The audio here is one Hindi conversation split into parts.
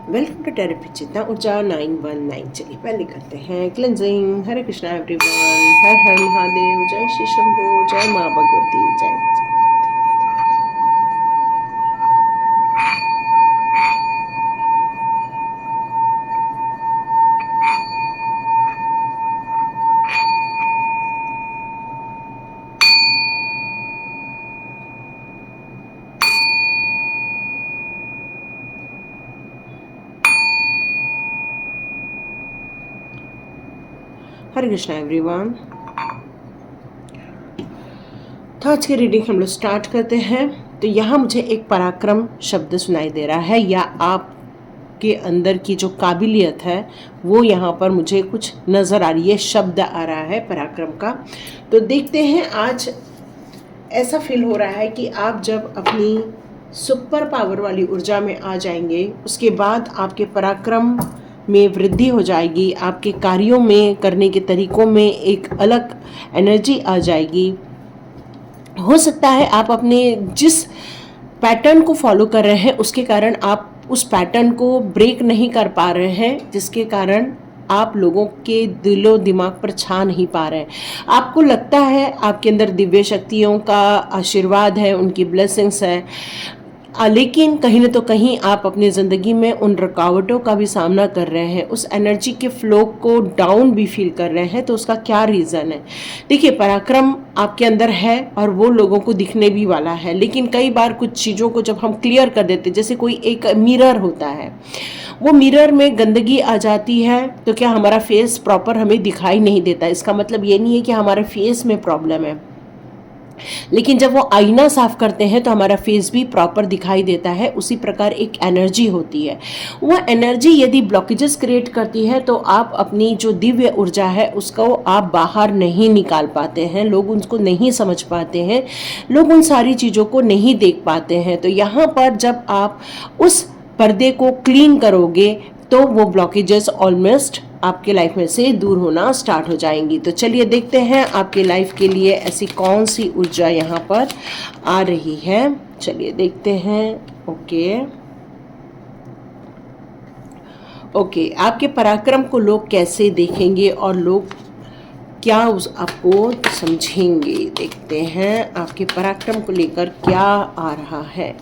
वेलकम टू टेरेपी चिंता ऊर्जा 919। चलिए पहले करते हैं क्लेंजिंग। हरे कृष्णा एवरीवन, हर हर महादेव, जय श्री शंभू, जय माँ भगवती, जय। हरे कृष्णा एवरीवन। तो आज की रीडिंग हम लोग स्टार्ट करते हैं। तो यहाँ मुझे एक पराक्रम शब्द सुनाई दे रहा है, या आप के अंदर की जो काबिलियत है वो यहाँ पर मुझे कुछ नज़र आ रही है, शब्द आ रहा है पराक्रम का। तो देखते हैं, आज ऐसा फील हो रहा है कि आप जब अपनी सुपर पावर वाली ऊर्जा में आ जाएंगे, उसके बाद आपके पराक्रम में वृद्धि हो जाएगी, आपके कार्यों में करने के तरीकों में एक अलग एनर्जी आ जाएगी। हो सकता है आप अपने जिस पैटर्न को फॉलो कर रहे हैं उसके कारण आप उस पैटर्न को ब्रेक नहीं कर पा रहे हैं, जिसके कारण आप लोगों के दिलो दिमाग पर छा नहीं पा रहे हैं। आपको लगता है आपके अंदर दिव्य शक्तियों का आशीर्वाद है, उनकी ब्लेसिंग्स है, लेकिन कहीं न तो कहीं आप अपनी ज़िंदगी में उन रुकावटों का भी सामना कर रहे हैं, उस एनर्जी के फ्लो को डाउन भी फील कर रहे हैं। तो उसका क्या रीज़न है? देखिए, पराक्रम आपके अंदर है और वो लोगों को दिखने भी वाला है, लेकिन कई बार कुछ चीज़ों को जब हम क्लियर कर देते, जैसे कोई एक मिरर होता है, वो मिरर में गंदगी आ जाती है तो क्या हमारा फेस प्रॉपर हमें दिखाई नहीं देता। इसका मतलब ये नहीं है कि हमारे फेस में प्रॉब्लम है, लेकिन जब वो आईना साफ करते हैं तो हमारा फेस भी प्रॉपर दिखाई देता है। उसी प्रकार एक एनर्जी होती है, वो एनर्जी यदि ब्लॉकेजेस क्रिएट करती है तो आप अपनी जो दिव्य ऊर्जा है उसको आप बाहर नहीं निकाल पाते हैं, लोग उनको नहीं समझ पाते हैं, लोग उन सारी चीज़ों को नहीं देख पाते हैं। तो यहाँ पर जब आप उस पर्दे को क्लीन करोगे तो वो ब्लॉकेजेस ऑलमोस्ट आपके लाइफ में से दूर होना स्टार्ट हो जाएंगी। तो चलिए देखते हैं आपके लाइफ के लिए ऐसी कौन सी ऊर्जा यहाँ पर आ रही है। चलिए देखते हैं। ओके, आपके पराक्रम को लोग कैसे देखेंगे और लोग क्या उस आपको समझेंगे। देखते हैं आपके पराक्रम को लेकर क्या आ रहा है।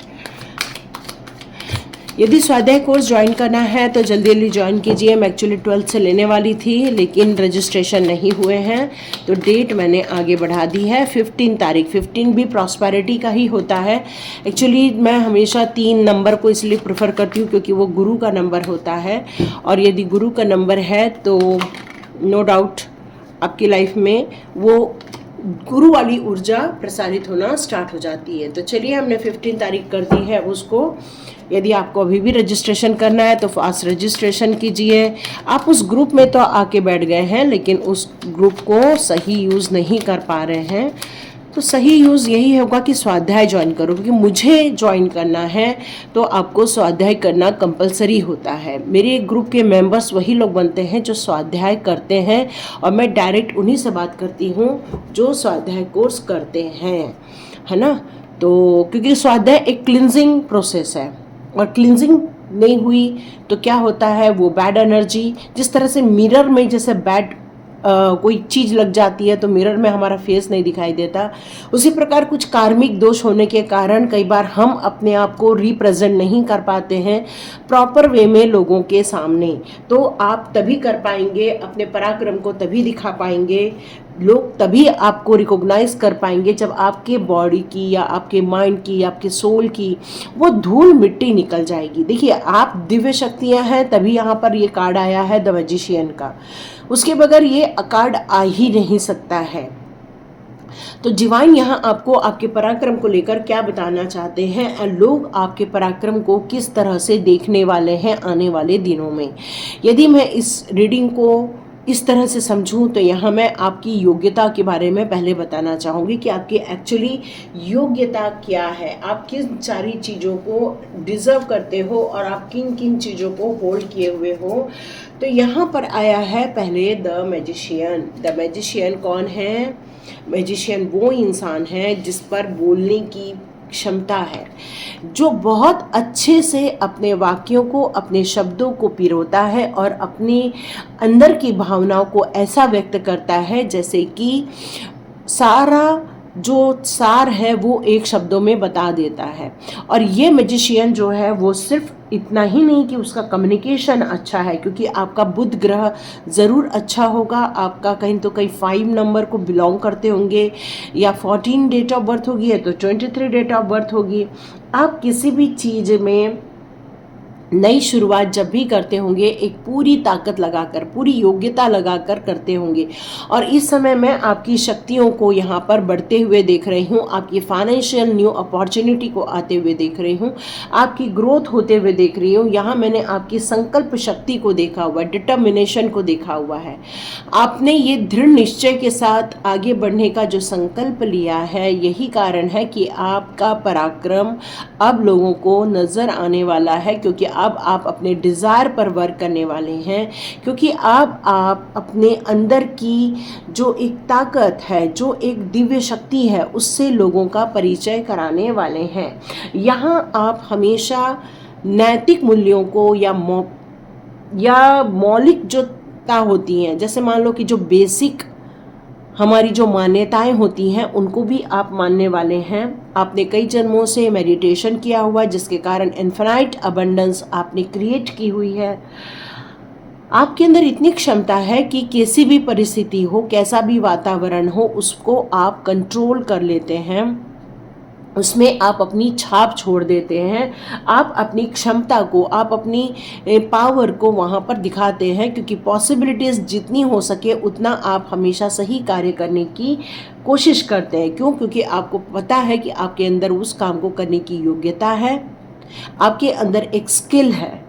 यदि स्वाध्याय कोर्स ज्वाइन करना है तो जल्दी जल्दी ज्वाइन कीजिए। मैं एक्चुअली 12th से लेने वाली थी, लेकिन रजिस्ट्रेशन नहीं हुए हैं, तो डेट मैंने आगे बढ़ा दी है 15 तारीख। 15 भी प्रॉस्पेरिटी का ही होता है। एक्चुअली मैं हमेशा 3 नंबर को इसलिए प्रेफर करती हूँ क्योंकि वो गुरु का नंबर होता है, और यदि गुरु का नंबर है तो नो डाउट आपकी लाइफ में वो गुरु वाली ऊर्जा प्रसारित होना स्टार्ट हो जाती है। तो चलिए, हमने 15 तारीख कर दी है उसको। यदि आपको अभी भी रजिस्ट्रेशन करना है तो फास्ट रजिस्ट्रेशन कीजिए। आप उस ग्रुप में तो आके बैठ गए हैं, लेकिन उस ग्रुप को सही यूज़ नहीं कर पा रहे हैं, तो सही यूज़ यही होगा कि स्वाध्याय ज्वाइन करो, क्योंकि मुझे ज्वाइन करना है तो आपको स्वाध्याय करना कंपलसरी होता है। मेरे ग्रुप के मेंबर्स वही लोग बनते हैं जो स्वाध्याय करते हैं, और मैं डायरेक्ट उन्हीं से बात करती हूँ जो स्वाध्याय कोर्स करते हैं, है ना। तो क्योंकि स्वाध्याय एक क्लिनजिंग प्रोसेस है, और क्लिनजिंग नहीं हुई तो क्या होता है, वो बैड एनर्जी, जिस तरह से मिरर में जैसे बैड कोई चीज़ लग जाती है तो मिरर में हमारा फेस नहीं दिखाई देता, उसी प्रकार कुछ कार्मिक दोष होने के कारण कई बार हम अपने आप को रिप्रेजेंट नहीं कर पाते हैं प्रॉपर वे में लोगों के सामने। तो आप तभी कर पाएंगे अपने पराक्रम को, तभी दिखा पाएंगे, लोग तभी आपको रिकॉग्नाइज कर पाएंगे जब आपके बॉडी की या आपके माइंड की या आपके सोल की वो धूल मिट्टी निकल जाएगी। देखिए, आप दिव्य शक्तियां हैं, तभी यहाँ पर ये कार्ड आया है द मैजिशियन का, उसके बगैर ये कार्ड आ ही नहीं सकता है। तो डिवाइन यहाँ आपको आपके पराक्रम को लेकर क्या बताना चाहते हैं, और लोग आपके पराक्रम को किस तरह से देखने वाले हैं आने वाले दिनों में। यदि मैं इस रीडिंग को इस तरह से समझूं तो यहाँ मैं आपकी योग्यता के बारे में पहले बताना चाहूँगी कि आपकी एक्चुअली योग्यता क्या है, आप किन सारी चीज़ों को डिज़र्व करते हो और आप किन किन चीज़ों को होल्ड किए हुए हो। तो यहाँ पर आया है पहले द मैजिशियन। द मैजिशियन कौन है? मैजिशियन वो इंसान है जिस पर बोलने की क्षमता है, जो बहुत अच्छे से अपने वाक्यों को, अपने शब्दों को पिरोता है और अपनी अंदर की भावनाओं को ऐसा व्यक्त करता है जैसे कि सारा जो सार है वो एक शब्दों में बता देता है। और ये मैजिशियन जो है वो सिर्फ इतना ही नहीं कि उसका कम्युनिकेशन अच्छा है, क्योंकि आपका बुध ग्रह ज़रूर अच्छा होगा, आपका कहीं तो कहीं 5 नंबर को बिलोंग करते होंगे, या 14 डेट ऑफ बर्थ होगी है तो 23 डेट ऑफ बर्थ होगी। आप किसी भी चीज़ में नई शुरुआत जब भी करते होंगे एक पूरी ताकत लगाकर, पूरी योग्यता लगाकर करते होंगे। और इस समय मैं आपकी शक्तियों को यहाँ पर बढ़ते हुए देख रही हूँ, आपकी फाइनेंशियल न्यू अपॉर्चुनिटी को आते हुए देख रही हूँ, आपकी ग्रोथ होते हुए देख रही हूँ। यहाँ मैंने आपकी संकल्प शक्ति को देखा हुआ है, डिटर्मिनेशन को देखा हुआ है। आपने ये दृढ़ निश्चय के साथ आगे बढ़ने का जो संकल्प लिया है, यही कारण है कि आपका पराक्रम अब लोगों को नज़र आने वाला है, क्योंकि अब आप अपने डिज़ायर पर वर्क करने वाले हैं, क्योंकि अब आप अपने अंदर की जो एक ताकत है, जो एक दिव्य शक्ति है, उससे लोगों का परिचय कराने वाले हैं। यहाँ आप हमेशा नैतिक मूल्यों को या मौलिक जो होती हैं, जैसे मान लो कि जो बेसिक हमारी जो मान्यताएं होती हैं उनको भी आप मानने वाले हैं। आपने कई जन्मों से मेडिटेशन किया हुआ है, जिसके कारण इन्फिनाइट अबंडेंस आपने क्रिएट की हुई है। आपके अंदर इतनी क्षमता है कि किसी भी परिस्थिति हो, कैसा भी वातावरण हो, उसको आप कंट्रोल कर लेते हैं, उसमें आप अपनी छाप छोड़ देते हैं, आप अपनी क्षमता को, आप अपनी पावर को वहाँ पर दिखाते हैं, क्योंकि पॉसिबिलिटीज़ जितनी हो सके उतना आप हमेशा सही कार्य करने की कोशिश करते हैं। क्यों? क्योंकि आपको पता है कि आपके अंदर उस काम को करने की योग्यता है, आपके अंदर एक स्किल है,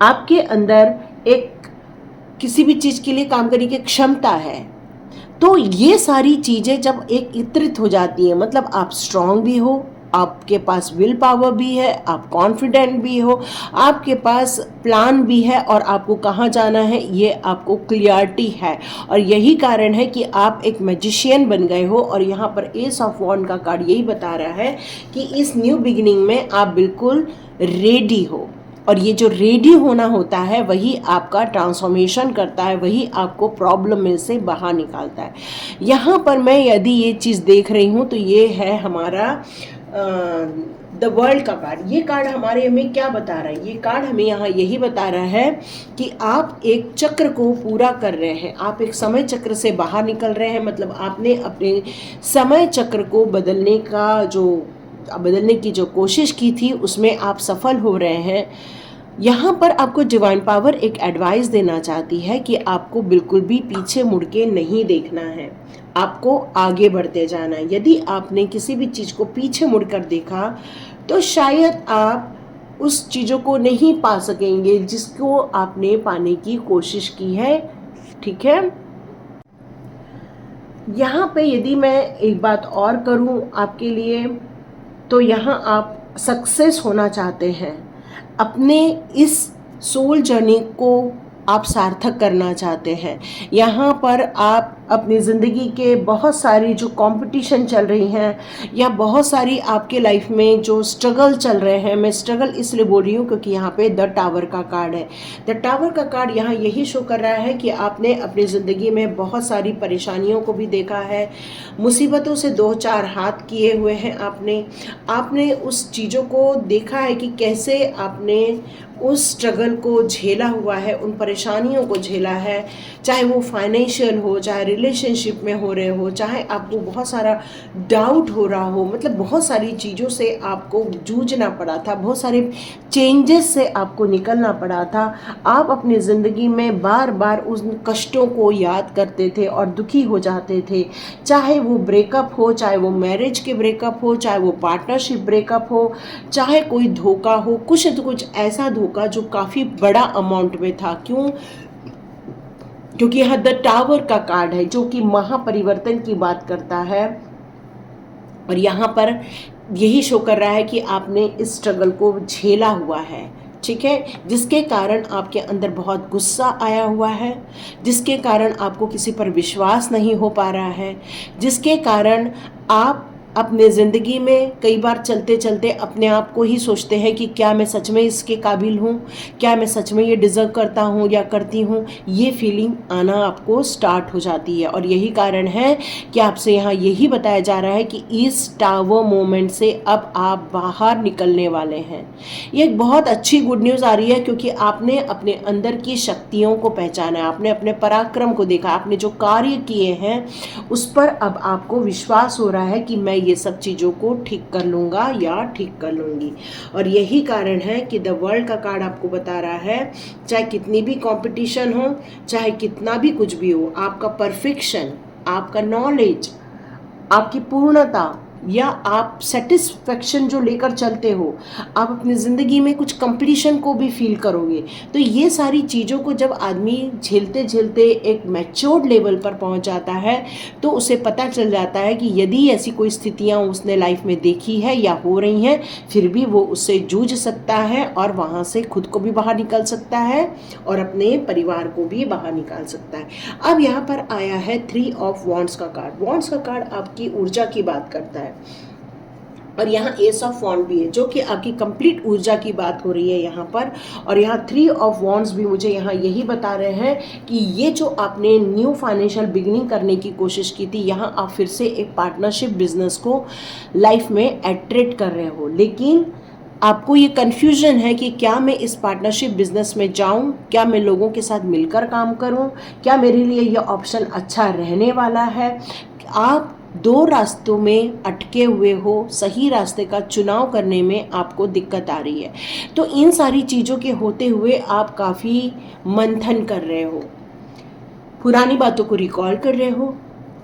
आपके अंदर एक किसी भी चीज़ के लिए काम करने की क्षमता है। तो ये सारी चीज़ें जब एकत्रित हो जाती हैं, मतलब आप स्ट्रांग भी हो, आपके पास विल पावर भी है, आप कॉन्फिडेंट भी हो, आपके पास प्लान भी है, और आपको कहाँ जाना है ये आपको क्लियरिटी है। और यही कारण है कि आप एक मैजिशियन बन गए हो। और यहाँ पर एस ऑफ वॉन्ड का कार्ड यही बता रहा है कि इस न्यू बिगिनिंग में आप बिल्कुल रेडी हो, और ये जो रेडी होना होता है वही आपका ट्रांसफॉर्मेशन करता है, वही आपको प्रॉब्लम में से बाहर निकालता है। यहाँ पर मैं यदि ये चीज़ देख रही हूँ तो ये है हमारा द वर्ल्ड का कार्ड। ये कार्ड हमारे हमें क्या बता रहा है? ये कार्ड हमें यहाँ यही बता रहा है कि आप एक चक्र को पूरा कर रहे हैं, आप एक समय चक्र से बाहर निकल रहे हैं। मतलब आपने अपने समय चक्र को बदलने की जो कोशिश की थी उसमें आप सफल हो रहे हैं। यहाँ पर आपको डिवाइन पावर एक एडवाइस देना चाहती है कि आपको बिल्कुल भी पीछे मुड़ के नहीं देखना है, आपको आगे बढ़ते जाना है। यदि आपने किसी भी चीज़ को पीछे मुड़कर देखा तो शायद आप उस चीज़ों को नहीं पा सकेंगे जिसको आपने पाने की कोशिश की है। ठीक है, यहाँ पे यदि मैं एक बात और करूँ आपके लिए, तो यहाँ आप सक्सेस होना चाहते हैं, अपने इस सोल जर्नी को आप सार्थक करना चाहते हैं। यहाँ पर आप अपनी ज़िंदगी के बहुत सारी जो कंपटीशन चल रही हैं, या बहुत सारी आपके लाइफ में जो स्ट्रगल चल रहे हैं, मैं स्ट्रगल इसलिए बोल रही हूँ क्योंकि यहाँ पे द टावर का कार्ड है। द टावर का कार्ड यहाँ यही शो कर रहा है कि आपने अपनी ज़िंदगी में बहुत सारी परेशानियों को भी देखा है, मुसीबतों से 2-4 हाथ किए हुए हैं आपने उस चीज़ों को देखा है कि कैसे आपने उस स्ट्रगल को झेला हुआ है, उन परेशानियों को झेला है, चाहे वो फाइनेंशियल हो, चाहे रिलेशनशिप में हो रहे हो, चाहे आपको बहुत सारा डाउट हो रहा हो। मतलब बहुत सारी चीज़ों से आपको जूझना पड़ा था, बहुत सारे चेंजेस से आपको निकलना पड़ा था। आप अपनी ज़िंदगी में बार बार उन कष्टों को याद करते थे और दुखी हो जाते थे, चाहे वो ब्रेकअप हो, चाहे वो मैरिज के ब्रेकअप हो, चाहे वो पार्टनरशिप ब्रेकअप हो, चाहे कोई धोखा हो, कुछ तो कुछ ऐसा धोखा जो काफ़ी बड़ा अमाउंट में था। क्यों? क्योंकि यहाँ द टावर का कार्ड है जो कि महापरिवर्तन की बात करता है, और यहाँ पर यही शो कर रहा है कि आपने इस स्ट्रगल को झेला हुआ है। ठीक है, जिसके कारण आपके अंदर बहुत गुस्सा आया हुआ है, जिसके कारण आपको किसी पर विश्वास नहीं हो पा रहा है, जिसके कारण आप अपने ज़िंदगी में कई बार चलते चलते अपने आप को ही सोचते हैं कि क्या मैं सच में इसके काबिल हूँ, क्या मैं सच में ये डिज़र्व करता हूँ या करती हूँ। ये फीलिंग आना आपको स्टार्ट हो जाती है और यही कारण है कि आपसे यहाँ यही बताया जा रहा है कि इस टावर मोमेंट से अब आप बाहर निकलने वाले हैं। ये एक बहुत अच्छी गुड न्यूज़ आ रही है क्योंकि आपने अपने अंदर की शक्तियों को पहचाना है, आपने अपने पराक्रम को देखा, आपने जो कार्य किए हैं उस पर अब आपको विश्वास हो रहा है कि मैं ये सब चीज़ों को ठीक कर लूँगा या ठीक कर लूँगी। और यही कारण है कि द वर्ल्ड का कार्ड आपको बता रहा है चाहे कितनी भी कंपटीशन हो, चाहे कितना भी कुछ भी हो, आपका परफेक्शन, आपका नॉलेज, आपकी पूर्णता या आप सेटिस्फेक्शन जो लेकर चलते हो, आप अपनी ज़िंदगी में कुछ कंप्लीशन को भी फील करोगे। तो ये सारी चीज़ों को जब आदमी झेलते झेलते एक मैच्योर्ड लेवल पर पहुंच जाता है तो उसे पता चल जाता है कि यदि ऐसी कोई स्थितियां उसने लाइफ में देखी है या हो रही हैं, फिर भी वो उससे जूझ सकता है और वहाँ से खुद को भी बाहर निकाल सकता है और अपने परिवार को भी बाहर निकाल सकता है। अब यहाँ पर आया है 3 ऑफ वॉन्ड्स का कार्ड। वॉन्ड्स का कार्ड आपकी ऊर्जा की बात करता है और यहाँ एस ऑफ वॉन्ड भी है जो कि आपकी कंप्लीट ऊर्जा की बात हो रही है यहाँ पर। और यहाँ 3 ऑफ वॉन्ड्स भी मुझे यहाँ यही बता रहे हैं कि ये जो आपने न्यू फाइनेंशियल बिगिनिंग करने की कोशिश की थी, यहाँ आप फिर से एक पार्टनरशिप बिजनेस को लाइफ में अट्रैक्ट कर रहे हो, लेकिन आपको ये कन्फ्यूजन है कि क्या मैं इस पार्टनरशिप बिजनेस में जाऊं, क्या मैं लोगों के साथ मिलकर काम करूं, क्या मेरे लिए ये ऑप्शन अच्छा रहने वाला है। आप 2 रास्तों में अटके हुए हो, सही रास्ते का चुनाव करने में आपको दिक्कत आ रही है। तो इन सारी चीज़ों के होते हुए आप काफ़ी मंथन कर रहे हो, पुरानी बातों को रिकॉल कर रहे हो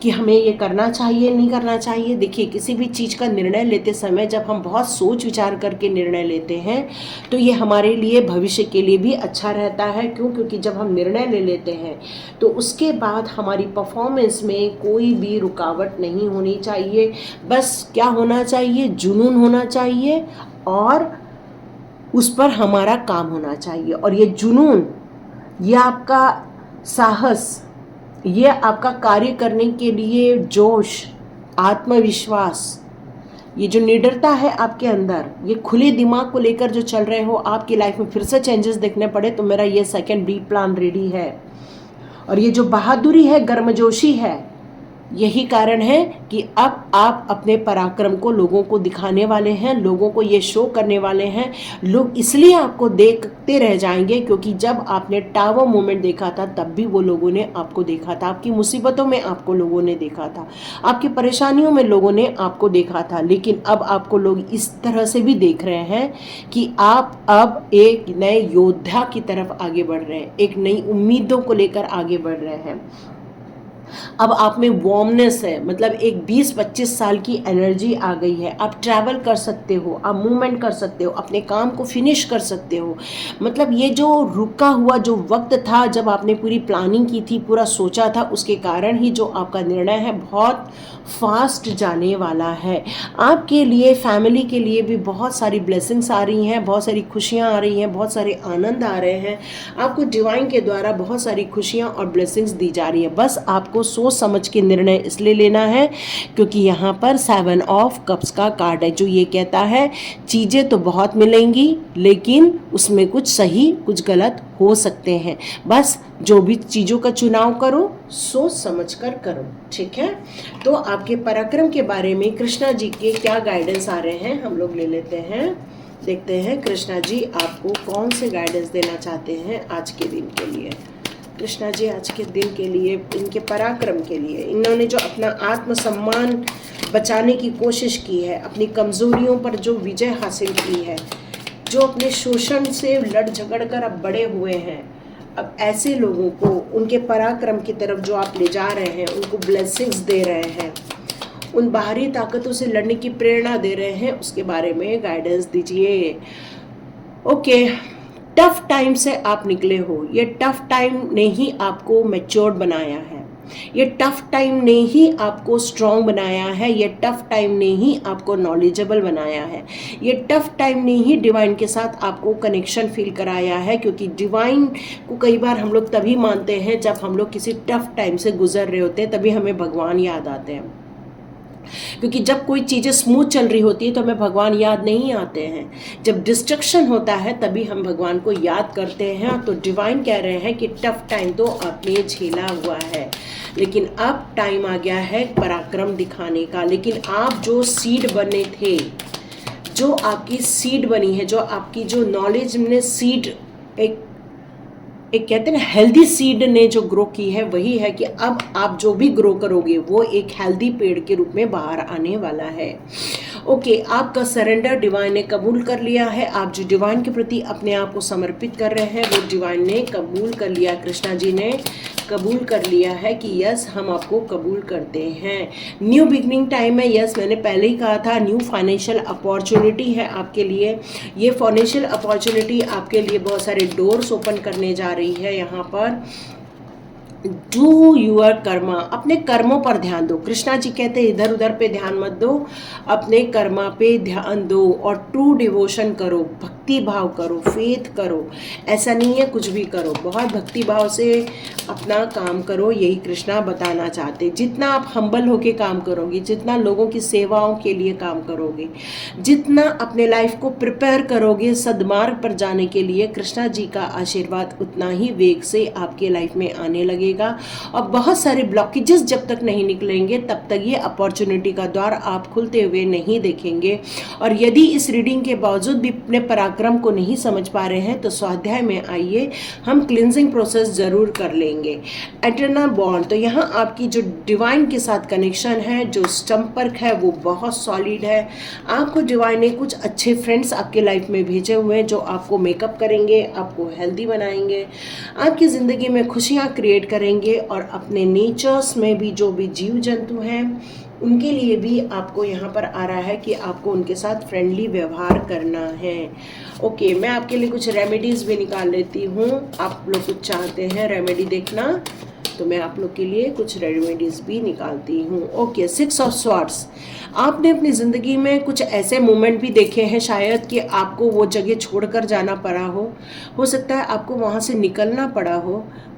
कि हमें ये करना चाहिए नहीं करना चाहिए। देखिए, किसी भी चीज़ का निर्णय लेते समय जब हम बहुत सोच विचार करके निर्णय लेते हैं तो ये हमारे लिए भविष्य के लिए भी अच्छा रहता है। क्यों? क्योंकि जब हम निर्णय ले लेते हैं तो उसके बाद हमारी परफॉर्मेंस में कोई भी रुकावट नहीं होनी चाहिए। बस क्या होना चाहिए? जुनून होना चाहिए और उस पर हमारा काम होना चाहिए। और ये जुनून, ये आपका साहस, ये आपका कार्य करने के लिए जोश, आत्मविश्वास, ये जो निडरता है आपके अंदर, ये खुले दिमाग को लेकर जो चल रहे हो, आपकी लाइफ में फिर से चेंजेस देखने पड़े तो मेरा ये सेकंड बी प्लान रेडी है। और ये जो बहादुरी है, गर्मजोशी है, यही कारण है कि अब आप अपने पराक्रम को लोगों को दिखाने वाले हैं, लोगों को ये शो करने वाले हैं। लोग इसलिए आपको देखते रह जाएंगे क्योंकि जब आपने टावर मोमेंट देखा था तब भी वो लोगों ने आपको देखा था, आपकी मुसीबतों में आपको लोगों ने देखा था, आपकी परेशानियों में लोगों ने आपको देखा था। लेकिन अब आपको लोग इस तरह से भी देख रहे हैं कि आप अब एक नए योद्धा की तरफ आगे बढ़ रहे हैं, एक नई उम्मीदों को लेकर आगे बढ़ रहे हैं। अब आप में वार्मनेस है, मतलब एक 20-25 साल की एनर्जी आ गई है। आप ट्रैवल कर सकते हो, आप मूवमेंट कर सकते हो, अपने काम को फिनिश कर सकते हो। मतलब ये जो रुका हुआ जो वक्त था जब आपने पूरी प्लानिंग की थी, पूरा सोचा था, उसके कारण ही जो आपका निर्णय है बहुत फास्ट जाने वाला है। आपके लिए, फैमिली के लिए भी बहुत सारी ब्लेसिंग्स आ रही हैं, बहुत सारी खुशियाँ आ रही हैं, बहुत सारे आनंद आ रहे हैं। आपको डिवाइन के द्वारा बहुत सारी खुशियाँ और ब्लेसिंग्स दी जा रही है। बस आपको सोच समझ के निर्णय इसलिए लेना है क्योंकि यहाँ पर 7 ऑफ कप्स का कार्ड है जो ये कहता है चीज़ें तो बहुत मिलेंगी लेकिन उसमें कुछ सही कुछ गलत हो सकते हैं। बस जो भी चीज़ों का चुनाव करो सोच समझ कर करो, ठीक है। तो आपके पराक्रम के बारे में कृष्णा जी के क्या गाइडेंस आ रहे हैं हम लोग ले लेते हैं। देखते हैं कृष्णा जी आपको कौन से गाइडेंस देना चाहते हैं आज के दिन के लिए। कृष्णा जी आज के दिन के लिए, इनके पराक्रम के लिए, इन्होंने जो अपना आत्मसम्मान बचाने की कोशिश की है, अपनी कमज़ोरियों पर जो विजय हासिल की है, जो अपने शोषण से लड़ झगड़ कर अब बड़े हुए हैं, अब ऐसे लोगों को उनके पराक्रम की तरफ जो आप ले जा रहे हैं, उनको ब्लेसिंग्स दे रहे हैं, उन बाहरी ताकतों से लड़ने की प्रेरणा दे रहे हैं, उसके बारे में गाइडेंस दीजिए। ओके, टफ टाइम से आप निकले हो। ये टफ टाइम ने ही आपको मैच्योर्ड बनाया है, ये टफ टाइम ने ही आपको स्ट्रॉन्ग बनाया है, ये टफ टाइम ने ही आपको नॉलेजेबल बनाया है, ये टफ टाइम ने ही डिवाइन के साथ आपको कनेक्शन फील कराया है। क्योंकि डिवाइन को कई बार हम लोग तभी मानते हैं जब हम लोग किसी टफ टाइम से गुजर रहे होते हैं, तभी हमें भगवान याद आते हैं। क्योंकि जब कोई चीज़ें स्मूथ चल रही होती है तो हमें भगवान याद नहीं आते हैं, जब डिस्ट्रक्शन होता है तभी हम भगवान को याद करते हैं। तो डिवाइन कह रहे हैं कि टफ टाइम तो आपने झेला हुआ है, लेकिन अब टाइम आ गया है पराक्रम दिखाने का। लेकिन आप जो सीड बने थे, जो आपकी सीड बनी है, जो आपकी जो नॉलेज ने सीड एक कहते हैं ना हेल्दी सीड ने जो ग्रो की है, वही है कि अब आप जो भी ग्रो करोगे वो एक हेल्दी पेड़ के रूप में बाहर आने वाला है। ओके, आपका सरेंडर डिवाइन ने कबूल कर लिया है। आप जो डिवाइन के प्रति अपने आप को समर्पित कर रहे हैं वो डिवाइन ने कबूल कर लिया। कृष्णा जी ने कबूल कर लिया है कि यस, हम आपको कबूल करते हैं। न्यू बिगनिंग टाइम है। यस, मैंने पहले ही कहा था, न्यू फाइनेंशियल अपॉर्चुनिटी है आपके लिए। ये फाइनेंशियल अपॉर्चुनिटी आपके लिए बहुत सारे डोर्स ओपन करने जा रही है। यहाँ पर डू यूअर कर्मा, अपने कर्मों पर ध्यान दो। कृष्णा जी कहते हैं इधर उधर पे ध्यान मत दो, अपने कर्मा पे ध्यान दो और ट्रू डिवोशन करो, भक्ति भाव करो, फेथ करो। ऐसा नहीं है कुछ भी करो, बहुत भक्ति भाव से अपना काम करो, यही कृष्णा बताना चाहते। जितना आप हम्बल होके काम करोगे, जितना लोगों की सेवाओं के लिए काम करोगे, जितना अपने लाइफ को प्रिपेयर करोगे सद्मार्ग पर जाने के लिए, कृष्णा जी का आशीर्वाद उतना ही वेग से आपके लाइफ में आने लगेगा। और बहुत सारे ब्लॉकेजेस जब तक नहीं निकलेंगे तब तक ये अपॉर्चुनिटी का द्वार आप खुलते हुए नहीं देखेंगे। और यदि इस रीडिंग के बावजूद भी अपने पराक्रम को नहीं समझ पा रहे हैं तो स्वाध्याय में आइए, हम क्लिनजिंग प्रोसेस जरूर कर लेंगे। एटर्नल बॉन्ड, तो यहाँ आपकी जो डिवाइन के साथ कनेक्शन है, जो संपर्क है वो बहुत सॉलिड है। आपको डिवाइन ने कुछ अच्छे फ्रेंड्स आपके लाइफ में भेजे हुए हैं जो आपको मेकअप करेंगे, आपको हेल्दी बनाएंगे, आपकी ज़िंदगी में खुशियाँ क्रिएट करेंगे। और अपने नेचर्स में भी जो भी जीव जंतु हैं उनके लिए भी आपको यहाँ पर आ रहा है कि आपको उनके साथ फ्रेंडली व्यवहार करना है। ओके, मैं आपके लिए कुछ रेमेडीज़ भी निकाल लेती हूँ। आप लोग कुछ चाहते हैं रेमेडी देखना तो मैं आप लोग के लिए कुछ रेमेडीज़ भी निकालती हूँ। ओके, 6 ऑफ स्वॉर्ड्स, आपने अपनी ज़िंदगी में कुछ ऐसे मोमेंट भी देखे हैं शायद कि आपको वो जगह छोड़कर जाना पड़ा हो सकता है आपको वहाँ से निकलना पड़ा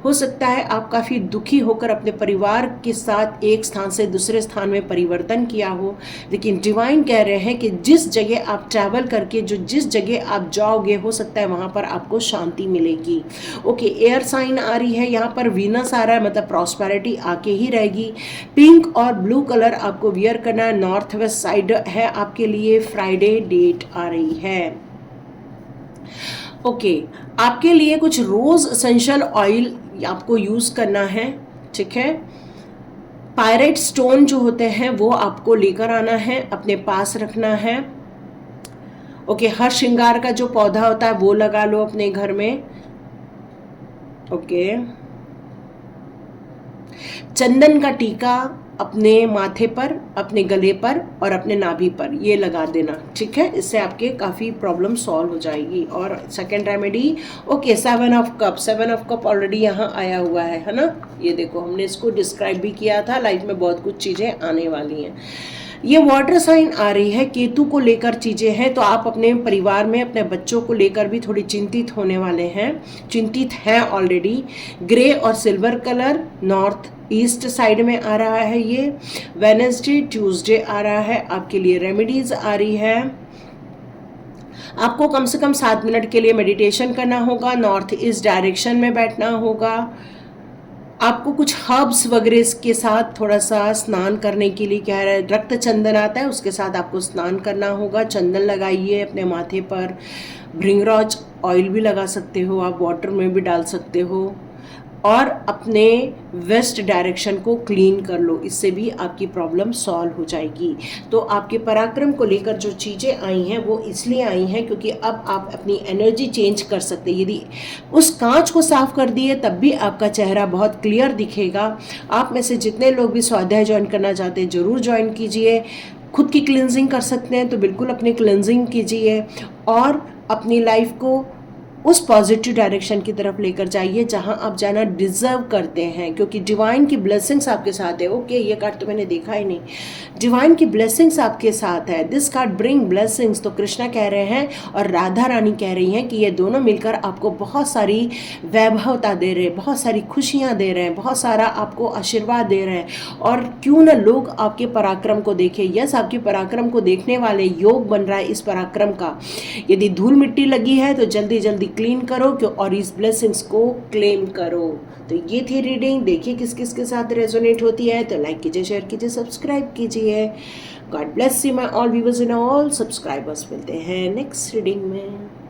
हो सकता है आप काफ़ी दुखी होकर अपने परिवार के साथ एक स्थान से दूसरे स्थान में परिवर्तन किया हो। लेकिन डिवाइन कह रहे हैं कि जिस जगह आप ट्रैवल करके जिस जगह आप जाओगे, हो सकता है वहाँ पर आपको शांति मिलेगी। ओके, एयर साइन आ रही है, यहाँ पर वीनस आ रहा है, मतलब प्रॉस्पेरिटी आके ही रहेगी। पिंक और ब्लू कलर आपको वियर करना है। नॉर्थ वेस्ट साइड है आपके लिए। फ्राइडे डेट आ रही है। ओके, आपके लिए कुछ रोज एसेंशियल ऑयल आपको यूज करना है, ठीक है। पायरेट स्टोन जो होते हैं वो आपको लेकर आना है, अपने पास रखना है। ओके, हर श्रृंगार का जो पौधा होता है वो लगा लो अपने घर में। ओके, चंदन का टीका अपने माथे पर, अपने गले पर और अपने नाभि पर ये लगा देना, ठीक है। इससे आपके काफ़ी प्रॉब्लम सॉल्व हो जाएगी। और second remedy, okay, 7 of cup, 7 of cup already यहाँ आया हुआ है ना। ये देखो, हमने इसको डिस्क्राइब भी किया था। लाइफ में बहुत कुछ चीज़ें आने वाली हैं। ये वाटर साइन आ रही है, केतु को लेकर चीज़ें हैं, तो आप अपने परिवार में अपने बच्चों को लेकर भी थोड़ी चिंतित होने वाले हैं, चिंतित हैं ऑलरेडी। ग्रे और silver colour north east side में आ रहा है। ये वेडनेसडे ट्यूसडे आ रहा है। आपके लिए रेमेडीज आ रही है। आपको कम से कम 7 मिनट के लिए मेडिटेशन करना होगा, नॉर्थ ईस्ट डायरेक्शन में बैठना होगा। आपको कुछ हर्ब्स वगैरह के साथ थोड़ा सा स्नान करने के लिए कह रहा है। रक्त चंदन आता है, उसके साथ आपको स्नान करना होगा। चंदन लगाइए अपने माथे पर। भृंगराज ऑयल भी लगा सकते हो आप, वाटर में भी डाल सकते हो। और अपने वेस्ट डायरेक्शन को क्लीन कर लो, इससे भी आपकी प्रॉब्लम सॉल्व हो जाएगी। तो आपके पराक्रम को लेकर जो चीज़ें आई हैं वो इसलिए आई हैं क्योंकि अब आप अपनी एनर्जी चेंज कर सकते हैं। यदि उस कांच को साफ कर दिए तब भी आपका चेहरा बहुत क्लियर दिखेगा। आप में से जितने लोग भी स्वाध्याय ज्वाइन करना चाहते हैं ज़रूर ज्वाइन कीजिए। खुद की क्लिनजिंग कर सकते हैं तो बिल्कुल अपनी क्लिनजिंग कीजिए और अपनी लाइफ को उस पॉजिटिव डायरेक्शन की तरफ लेकर जाइए जहां आप जाना डिजर्व करते हैं, क्योंकि डिवाइन की ब्लेसिंग्स आपके साथ है। ओके, ये कार्ड तो मैंने देखा ही नहीं। डिवाइन की ब्लेसिंग्स आपके साथ है। This card bring blessings. तो कृष्णा कह रहे हैं और राधा रानी कह रही हैं कि ये दोनों मिलकर आपको बहुत सारी वैभवता दे रहे हैं, बहुत सारी खुशियां दे रहे हैं, बहुत सारा आपको आशीर्वाद दे रहे हैं। और क्यों ना लोग आपके पराक्रम को देखें। यस, आपके पराक्रम को देखने वाले योग बन रहा है इस पराक्रम का। यदि धूल मिट्टी लगी है तो जल्दी जल्दी क्लीन करो और इस ब्लेसिंग्स को क्लेम करो। तो ये थी रीडिंग। देखिए किस किस के साथ रेजोनेट होती है। तो लाइक कीजिए, शेयर कीजिए, सब्सक्राइब कीजिए। God bless you my all viewers and all subscribers. मिलते हैं नेक्स्ट रीडिंग में।